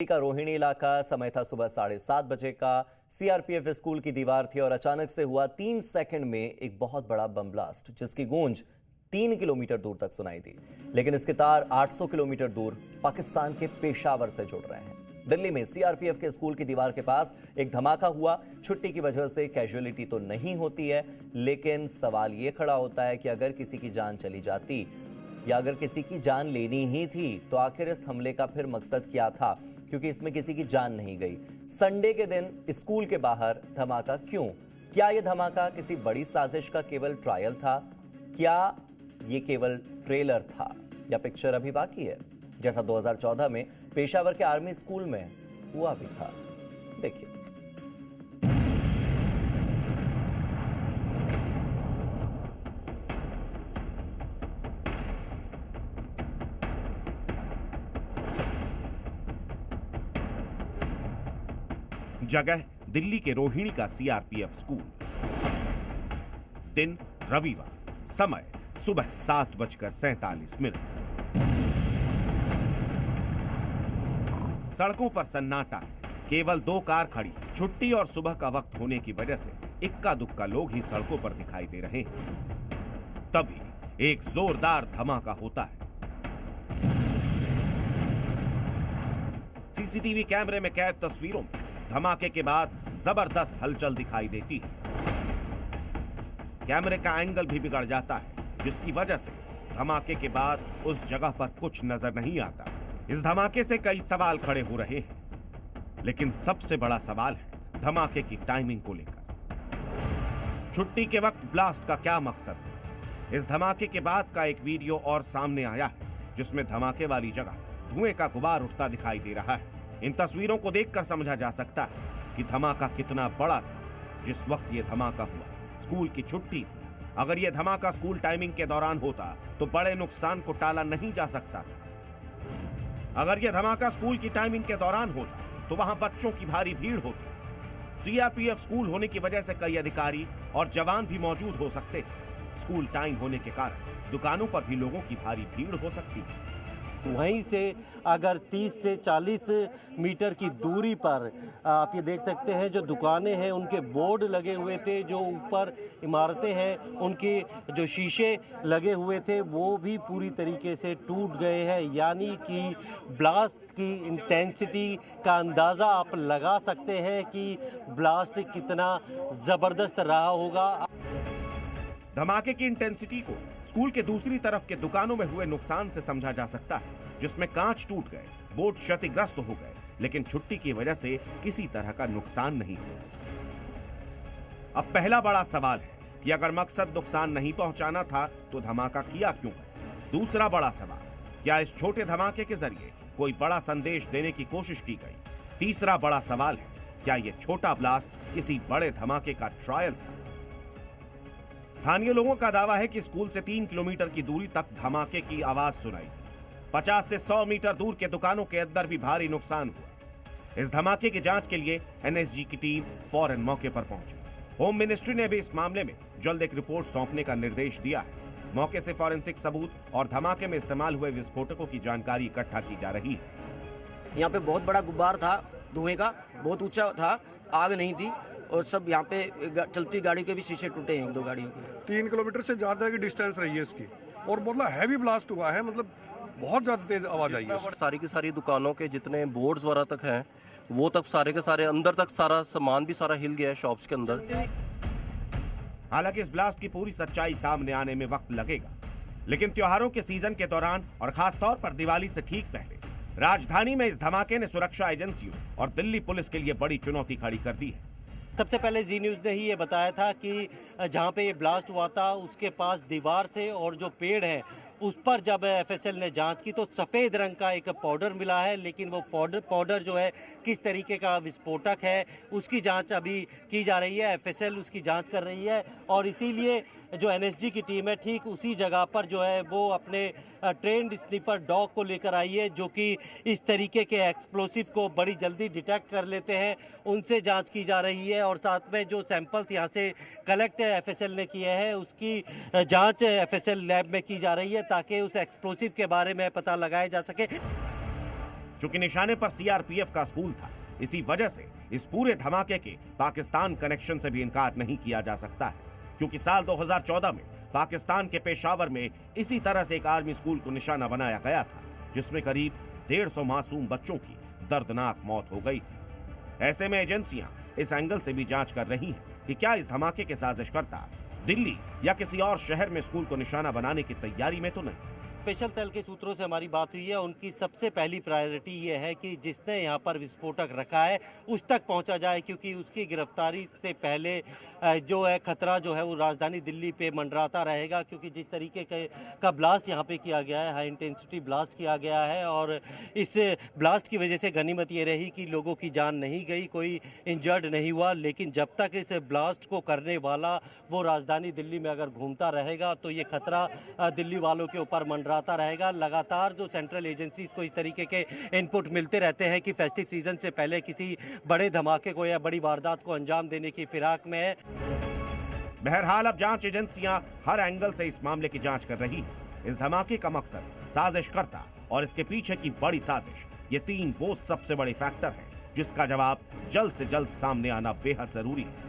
का रोहिणी इलाका, समय था सुबह 7:30 बजे का। सीआरपीएफ स्कूल की दीवार थी और अचानक से हुआ 3 सेकंड में एक बहुत बड़ा बम ब्लास्ट, जिसकी गूंज 3 किलोमीटर दूर तक सुनाई दी। लेकिन इसके तार 800 किलोमीटर दूर पाकिस्तान के पेशावर से जुड़ रहे हैं। दिल्ली में सीआरपीएफ के स्कूल की दीवार के पास एक धमाका हुआ। छुट्टी की वजह से कैजुअलिटी तो नहीं होती है, लेकिन सवाल यह खड़ा होता है कि अगर किसी की जान चली जाती या अगर किसी की जान लेनी ही थी तो आखिर इस हमले का फिर मकसद क्या था, क्योंकि इसमें किसी की जान नहीं गई। संडे के दिन स्कूल के बाहर धमाका क्यों? क्या यह धमाका किसी बड़ी साजिश का केवल ट्रायल था? क्या यह केवल ट्रेलर था या पिक्चर अभी बाकी है, जैसा 2014 में पेशावर के आर्मी स्कूल में हुआ भी था? देखिए। जगह दिल्ली के रोहिणी का सीआरपीएफ स्कूल। दिन रविवार, समय सुबह 7:47। सड़कों पर सन्नाटा, केवल 2 कार खड़ी। छुट्टी और सुबह का वक्त होने की वजह से इक्का दुक्का लोग ही सड़कों पर दिखाई दे रहे हैं। तभी एक जोरदार धमाका होता है। सीसीटीवी कैमरे में कैद तस्वीरों में धमाके के बाद जबरदस्त हलचल दिखाई देती है। कैमरे का एंगल भी बिगड़ जाता है, जिसकी वजह से धमाके के बाद उस जगह पर कुछ नजर नहीं आता। इस धमाके से कई सवाल खड़े हो रहे हैं, लेकिन सबसे बड़ा सवाल है धमाके की टाइमिंग को लेकर। छुट्टी के वक्त ब्लास्ट का क्या मकसद है? इस धमाके के बाद का एक वीडियो और सामने आया है, जिसमें धमाके वाली जगह धुएं का गुबार उठता दिखाई दे रहा है। इन तस्वीरों को देखकर समझा जा सकता है कि धमाका कितना बड़ा था। जिस वक्त यह धमाका हुआ, स्कूल की छुट्टी थी। अगर यह धमाका स्कूल टाइमिंग के दौरान होता तो बड़े नुकसान को टाला नहीं जा सकता था। अगर यह धमाका स्कूल की टाइमिंग के दौरान होता तो वहां बच्चों की भारी भीड़ होती। सीआरपीएफ स्कूल होने की वजह से कई अधिकारी और जवान भी मौजूद हो सकते हैं। स्कूल टाइम होने के कारण दुकानों पर भी लोगों की भारी भीड़ हो सकती है। वहीं से अगर 30 से 40 मीटर की दूरी पर आप ये देख सकते हैं, जो दुकानें हैं उनके बोर्ड लगे हुए थे, जो ऊपर इमारतें हैं उनके जो शीशे लगे हुए थे वो भी पूरी तरीके से टूट गए हैं। यानी कि ब्लास्ट की इंटेंसिटी का अंदाज़ा आप लगा सकते हैं कि ब्लास्ट कितना ज़बरदस्त रहा होगा। धमाके की इंटेंसिटी को स्कूल के दूसरी तरफ के दुकानों में हुए नुकसान से समझा जा सकता है, जिसमें कांच टूट गए, बोर्ड क्षतिग्रस्त हो गए, लेकिन छुट्टी की वजह से किसी तरह का नुकसान नहीं हुआ। अब पहला बड़ा सवाल है कि अगर मकसद नुकसान नहीं पहुंचाना था तो धमाका किया क्यों? दूसरा बड़ा सवाल, क्या इस छोटे धमाके के जरिए कोई बड़ा संदेश देने की कोशिश की गई? तीसरा बड़ा सवाल है, क्या यह छोटा ब्लास्ट किसी बड़े धमाके का ट्रायल था? स्थानीय लोगों का दावा है कि स्कूल से 3 किलोमीटर की दूरी तक धमाके की आवाज सुनाई। 50 से 100 मीटर दूर के दुकानों के अंदर भी भारी नुकसान हुआ। इस धमाके की जांच के लिए एनएसजी की टीम फौरन मौके पर पहुंची। होम मिनिस्ट्री ने भी इस मामले में जल्द एक रिपोर्ट सौंपने का निर्देश दिया है। मौके से फॉरेंसिक सबूत और धमाके में इस्तेमाल हुए विस्फोटकों की जानकारी इकट्ठा की जा रही है। यहाँ पे बहुत बड़ा गुब्बार था, धुएं का बहुत ऊंचा था, आग नहीं थी और सब यहाँ पे चलती गाड़ी के भी शीशे टूटे हैं, 1-2 गाड़ियों के। 3 किलोमीटर से ज़्यादा की डिस्टेंस रही है इसकी, और मतलब हैवी ब्लास्ट हुआ है, मतलब बहुत ज़्यादा तेज आवाज़ आई है। सारी की सारी दुकानों के जितने बोर्ड्स वगैरह तक हैं वो तक सारे के सारे अंदर तक सारा सामान भी सारा हिल गया है शॉप्स के अंदर। हालांकि इस ब्लास्ट की पूरी सच्चाई सामने आने में वक्त लगेगा, लेकिन त्योहारों के सीजन के दौरान और खासतौर पर दिवाली से ठीक पहले राजधानी में इस धमाके ने सुरक्षा एजेंसियों और दिल्ली पुलिस के लिए बड़ी चुनौती खड़ी कर दी है। सबसे पहले जी न्यूज़ ने ही ये बताया था कि जहाँ पे ये ब्लास्ट हुआ था उसके पास दीवार से और जो पेड़ है उस पर जब एफएसएल ने जांच की तो सफ़ेद रंग का एक पाउडर मिला है, लेकिन वो पाउडर जो है किस तरीके का विस्फोटक है उसकी जांच अभी की जा रही है। एफएसएल उसकी जांच कर रही है और इसीलिए जो एनएसजी की टीम है ठीक उसी जगह पर जो है वो अपने ट्रेंड स्निफर डॉग को लेकर आई है, जो कि इस तरीके के एक्सप्लोसिव को बड़ी जल्दी डिटेक्ट कर लेते हैं। उनसे जांच की जा रही है और साथ में जो सैंपल्स यहाँ से कलेक्ट एफएसएल ने किए हैं उसकी जांच एफएसएल लैब में की जा रही है ताकि उस एक्सप्लोसिव के बारे में पता लगाया जा सके। चूंकि निशाने पर सीआरपीएफ का स्कूल था, इसी वजह से इस पूरे धमाके के पाकिस्तान कनेक्शन से भी इनकार नहीं किया जा सकता है, क्योंकि साल 2014 में पाकिस्तान के पेशावर में इसी तरह से एक आर्मी स्कूल को निशाना बनाया गया था, जिसमें करीब 150 मासूम बच्चों की दर्दनाक मौत हो गई थी। ऐसे में एजेंसियां इस एंगल से भी जांच कर रही हैं कि क्या इस धमाके के साजिशकर्ता दिल्ली या किसी और शहर में स्कूल को निशाना बनाने की तैयारी में तो नहीं। स्पेशल सेल के सूत्रों से हमारी बात हुई है, उनकी सबसे पहली प्रायोरिटी ये है कि जिसने यहाँ पर विस्फोटक रखा है उस तक पहुँचा जाए, क्योंकि उसकी गिरफ्तारी से पहले जो है खतरा जो है वो राजधानी दिल्ली पे मंडराता रहेगा, क्योंकि जिस तरीके का ब्लास्ट यहाँ पे किया गया है, हाई इंटेंसिटी ब्लास्ट किया गया है, और इस ब्लास्ट की वजह से गनीमत ये रही कि लोगों की जान नहीं गई, कोई इंजर्ड नहीं हुआ। लेकिन जब तक इस ब्लास्ट को करने वाला वो राजधानी दिल्ली में अगर घूमता रहेगा तो ये खतरा दिल्ली वालों के ऊपर मंडराता रहेगा। लगातार जो सेंट्रल एजेंसीज को इस तरीके के इनपुट मिलते रहते हैं कि फेस्टिव सीजन से पहले किसी बड़े धमाके को या बड़ी वारदात को अंजाम देने की फिराक में है। बहरहाल अब जांच एजेंसियां हर एंगल से इस मामले की जांच कर रही हैं। इस धमाके का मकसद, साजिशकर्ता और इसके पीछे की बड़ी साजिश, ये तीन वो सबसे बड़े फैक्टर हैं जिसका जवाब जल्द से जल्द सामने आना बेहद जरूरी है।